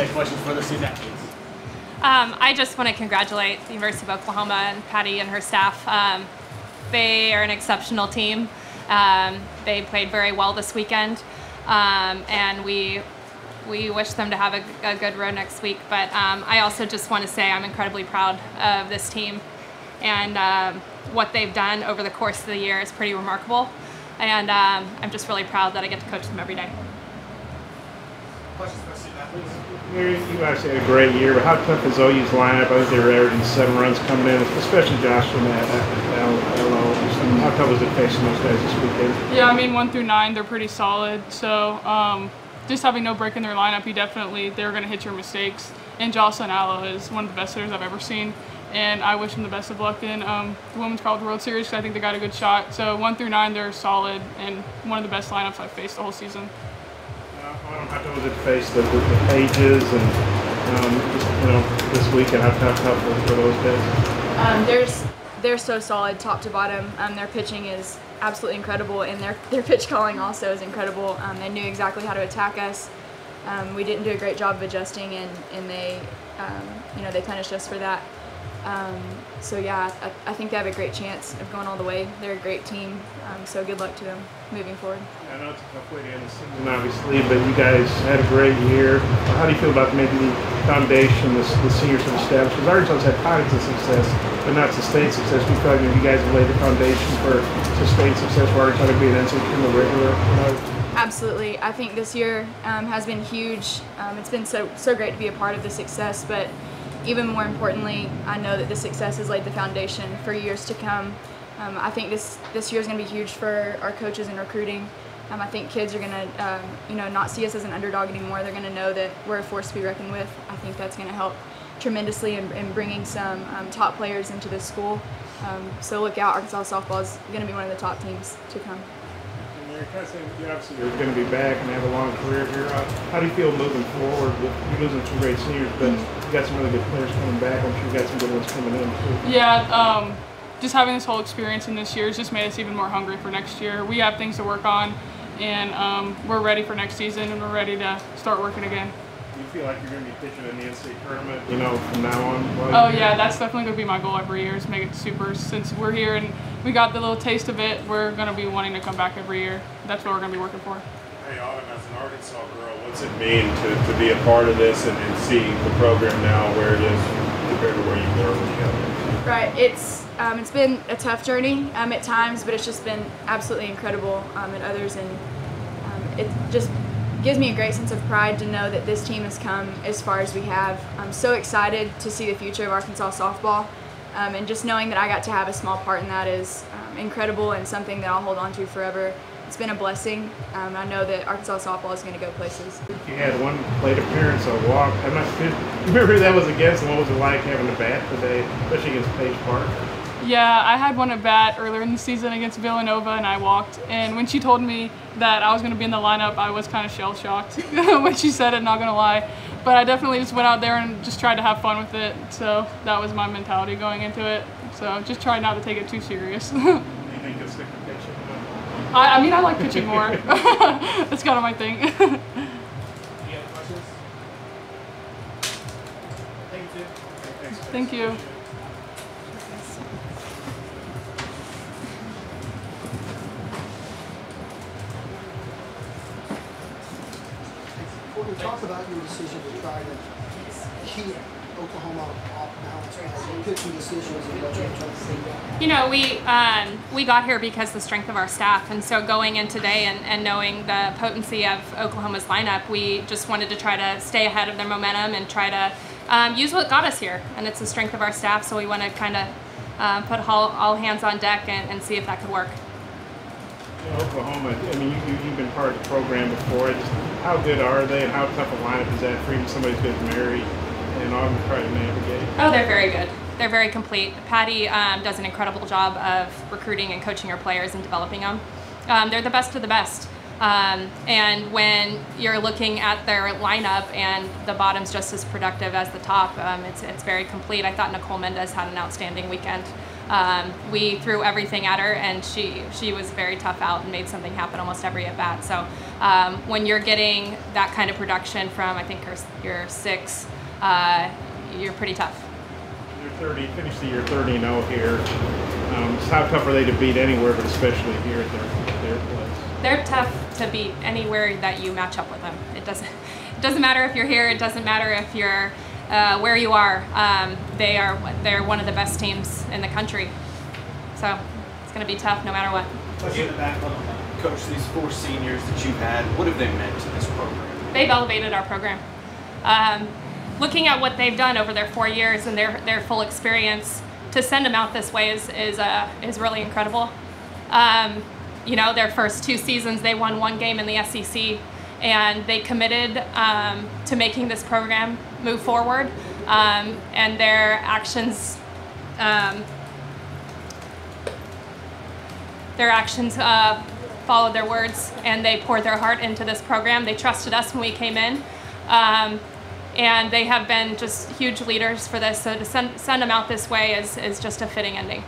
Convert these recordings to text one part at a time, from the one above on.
any questions for the student athletes? I just want to congratulate the University of Oklahoma and Patty and her staff. They are an exceptional team. They played very well this weekend, and we wish them to have a good road next week. But I also just want to say I'm incredibly proud of this team, and what they've done over the course of the year is pretty remarkable. And I'm just really proud that I get to coach them every day. Questions for the student athletes? You actually had a great year, but how tough is OU's lineup? I think they were averaging 7 runs coming in, especially Josh and LO. How tough was it facing those guys this weekend? Yeah, I mean 1 through 9, they're pretty solid. So just having no break in their lineup, they're going to hit your mistakes. And Jocelyn Allo is one of the best hitters I've ever seen. And I wish them the best of luck in the Women's College World Series because I think they got a good shot. So 1 through 9, they're solid and one of the best lineups I've faced the whole season. How tough was it to face the Pages and this weekend? How tough were those guys? They're so solid top to bottom. Their pitching is absolutely incredible, and their pitch calling also is incredible. They knew exactly how to attack us. We didn't do a great job of adjusting, and they they punished us for that. So yeah, I think they have a great chance of going all the way. They're a great team, so good luck to them moving forward. I know it's a tough way to end the season, obviously, but you guys had a great year. How do you feel about maybe the foundation the seniors have established? Because Arkansas has had pockets of success, but not sustained success. Do you feel like you guys have laid the foundation for sustained success for Arkansas to be an NCAA tournament regular? Absolutely. I think this year has been huge. It's been so great to be a part of the success, but even more importantly, I know that the success has laid the foundation for years to come. I think this year is going to be huge for our coaches and recruiting. I think kids are going to, not see us as an underdog anymore. They're going to know that we're a force to be reckoned with. I think that's going to help tremendously in bringing some top players into this school. So look out, Arkansas softball is going to be one of the top teams to come. You're kind of saying obviously you're going to be back and have a long career here. How do you feel moving forward? You're losing 2 great seniors, but you got some really good players coming back. I'm sure you got some good ones coming in too. Yeah, just having this whole experience in this year has just made us even more hungry for next year. We have things to work on, and we're ready for next season, and we're ready to start working again. Do you feel like you're going to be pitching in the NCAA tournament, from now on? Oh yeah, that's definitely going to be my goal every year is make it to Supers. Since we're here and we got the little taste of it, we're going to be wanting to come back every year. That's what we're going to be working for. Hey Autumn, as an Arkansas girl, what's it mean to be a part of this and see the program now where it is compared to where you were when you got there? Right, it's been a tough journey at times, but it's just been absolutely incredible at others, and it just gives me a great sense of pride to know that this team has come as far as we have. I'm so excited to see the future of Arkansas softball, and just knowing that I got to have a small part in that is incredible and something that I'll hold on to forever. It's been a blessing. I know that Arkansas softball is going to go places. You had one plate appearance, a walk. I'm not sure. Remember who that was against, and what was it like having a bat today, especially against Page Park? Yeah, I had one at bat earlier in the season against Villanova, and I walked. And when she told me that I was going to be in the lineup, I was kind of shell-shocked when she said it, not going to lie. But I definitely just went out there and just tried to have fun with it. So that was my mentality going into it. So just try not to take it too serious. Do you think you'll stick to pitching? I mean, I like pitching more. That's kind of my thing. Any other questions? Thank you, too. Thanks. Thank you. Courtney, talk about your decision to try to keep Oklahoma off balance by pitching decisions and what you're trying to do. We got here because the strength of our staff, and so going in today and knowing the potency of Oklahoma's lineup, we just wanted to try to stay ahead of their momentum and try to use what got us here, and it's the strength of our staff, so we want to kind of put all hands on deck and see if that could work. Oklahoma, I mean, you've been part of the program before. How good are they, and how tough a lineup is that for even somebody who's good as Mary and Autumn try to navigate? Oh, they're very good. They're very complete. Patty does an incredible job of recruiting and coaching her players and developing them. They're the best of the best. And when you're looking at their lineup and the bottom's just as productive as the top, it's very complete. I thought Nicole Mendez had an outstanding weekend. We threw everything at her, and she was very tough out and made something happen almost every at bat. So when you're getting that kind of production from, I think you're 6, you're pretty tough. You're 30, finished the year 30-0 here. How tough are they to beat anywhere, but especially here at their place? They're tough to beat anywhere that you match up with them. It doesn't matter if you're here. It doesn't matter if you're where you are. They're one of the best teams in the country. So it's going to be tough no matter what. Coach, these 4 seniors that you've had, what have they meant to this program? They've elevated our program. Looking at what they've done over their 4 years and their full experience, to send them out this way is really incredible. You know, their first 2 seasons, they won 1 game in the SEC, and they committed to making this program move forward, and their actions followed their words, and they poured their heart into this program. They trusted us when we came in, and they have been just huge leaders for this. So to send them out this way is just a fitting ending.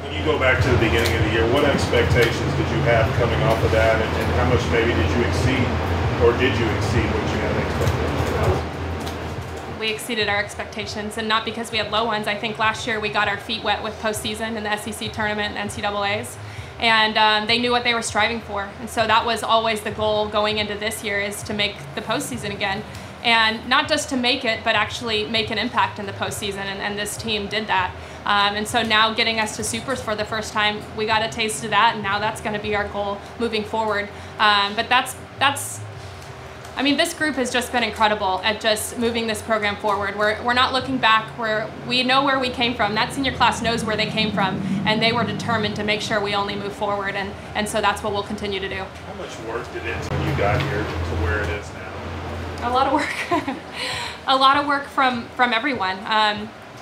When you go back to the beginning of the year, what expectations did you have coming off of that, and how much maybe did you exceed, or did you exceed what you had expected? We exceeded our expectations, and not because we had low ones. I think last year we got our feet wet with postseason in the SEC tournament and NCAAs, and they knew what they were striving for. And so that was always the goal going into this year, is to make the postseason again. And not just to make it, but actually make an impact in the postseason, and this team did that. And so now getting us to Supers for the first time, we got a taste of that, and now that's going to be our goal moving forward. But I mean, this group has just been incredible at just moving this program forward. We're not looking back. We know where we came from. That senior class knows where they came from, and they were determined to make sure we only move forward, and so that's what we'll continue to do. How much work did it when you got here to where it is now? A lot of work. A lot of work from everyone,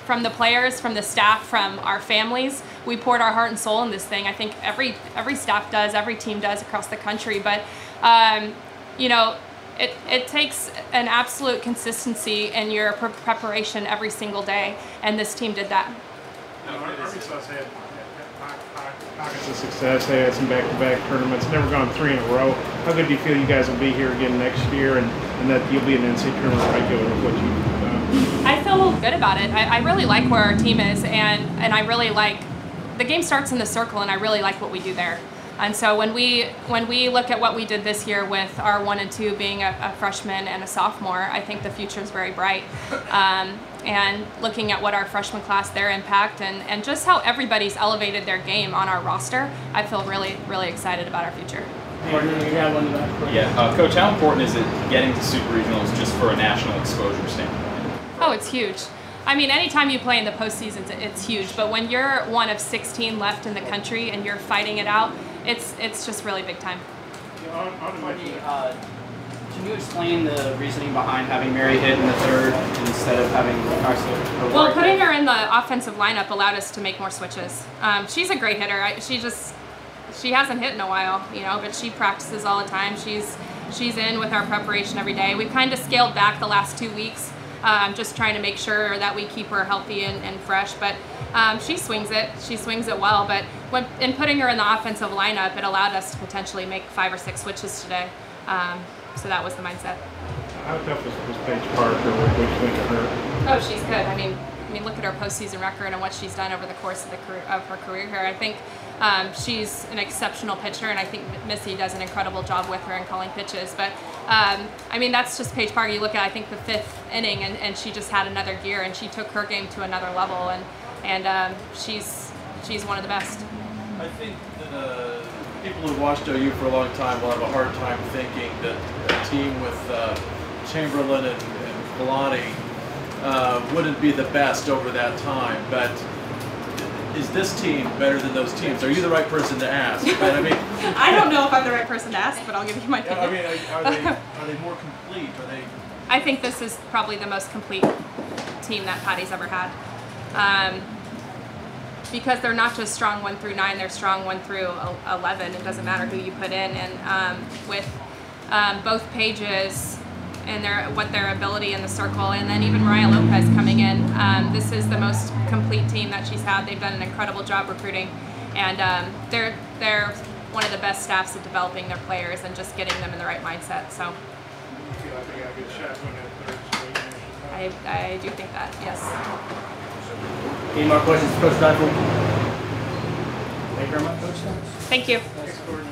from the players, from the staff, from our families. We poured our heart and soul in this thing. I think every staff does, every team does across the country. But you know, it takes an absolute consistency in your preparation every single day, and this team did that. Arkansas had pockets of success. They had some back-to-back tournaments, never gone 3 in a row. How good do you feel you guys will be here again next year, and that you'll be an NCAA tournament regular with what you've done? I feel good about it. I really like where our team is, and I really like, the game starts in the circle, and I really like what we do there. And so when we look at what we did this year with our 1 and 2 being a freshman and a sophomore, I think the future is very bright. And looking at what our freshman class, their impact, and just how everybody's elevated their game on our roster, I feel really, really excited about our future. Yeah, Coach, how important is it getting to Super Regionals just for a national exposure standpoint? Oh, it's huge. I mean, anytime you play in the postseason, it's huge. But when you're one of 16 left in the country and you're fighting it out, it's just really big time. Courtney, can you explain the reasoning behind having Mary hit in the 3rd instead of having Carson? Well, putting her in the offensive lineup allowed us to make more switches. She's a great hitter. She hasn't hit in a while, you know, but she practices all the time. She's in with our preparation every day. We've kind of scaled back the last 2 weeks, just trying to make sure that we keep her healthy and fresh. But she swings it. She swings it well. But in putting her in the offensive lineup, it allowed us to potentially make 5 or 6 switches today. So that was the mindset. How tough was Paige Parker? What do you think of her? Oh, she's good. I mean, look at her postseason record and what she's done over the course of her career here. I think she's an exceptional pitcher, and I think Missy does an incredible job with her in calling pitches. But I mean, that's just Paige Parker. You look at, I think, the 5th inning, and she just had another gear, and she took her game to another level, and she's one of the best. I think that people who've watched OU for a long time will have a hard time thinking that a team with Chamberlain and Kalani wouldn't be the best over that time. But is this team better than those teams? Are you the right person to ask? But, I mean, I don't know if I'm the right person to ask, but I'll give you my opinion. I mean, are they more complete? Are they? I think this is probably the most complete team that Patty's ever had. Because they're not just strong 1 through 9, they're strong 1 through 11. It doesn't matter who you put in. And with both Paige's and their ability in the circle, and then even Mariah Lopez coming in. This is the most complete team that she's had. They've done an incredible job recruiting, and they're one of the best staffs at developing their players and just getting them in the right mindset. So You feel like they got a good shot to win that third straight national title? I do think that, yes. Any more questions for Coach Deifel? Thank you very much. Thank you. Thanks, Courtney.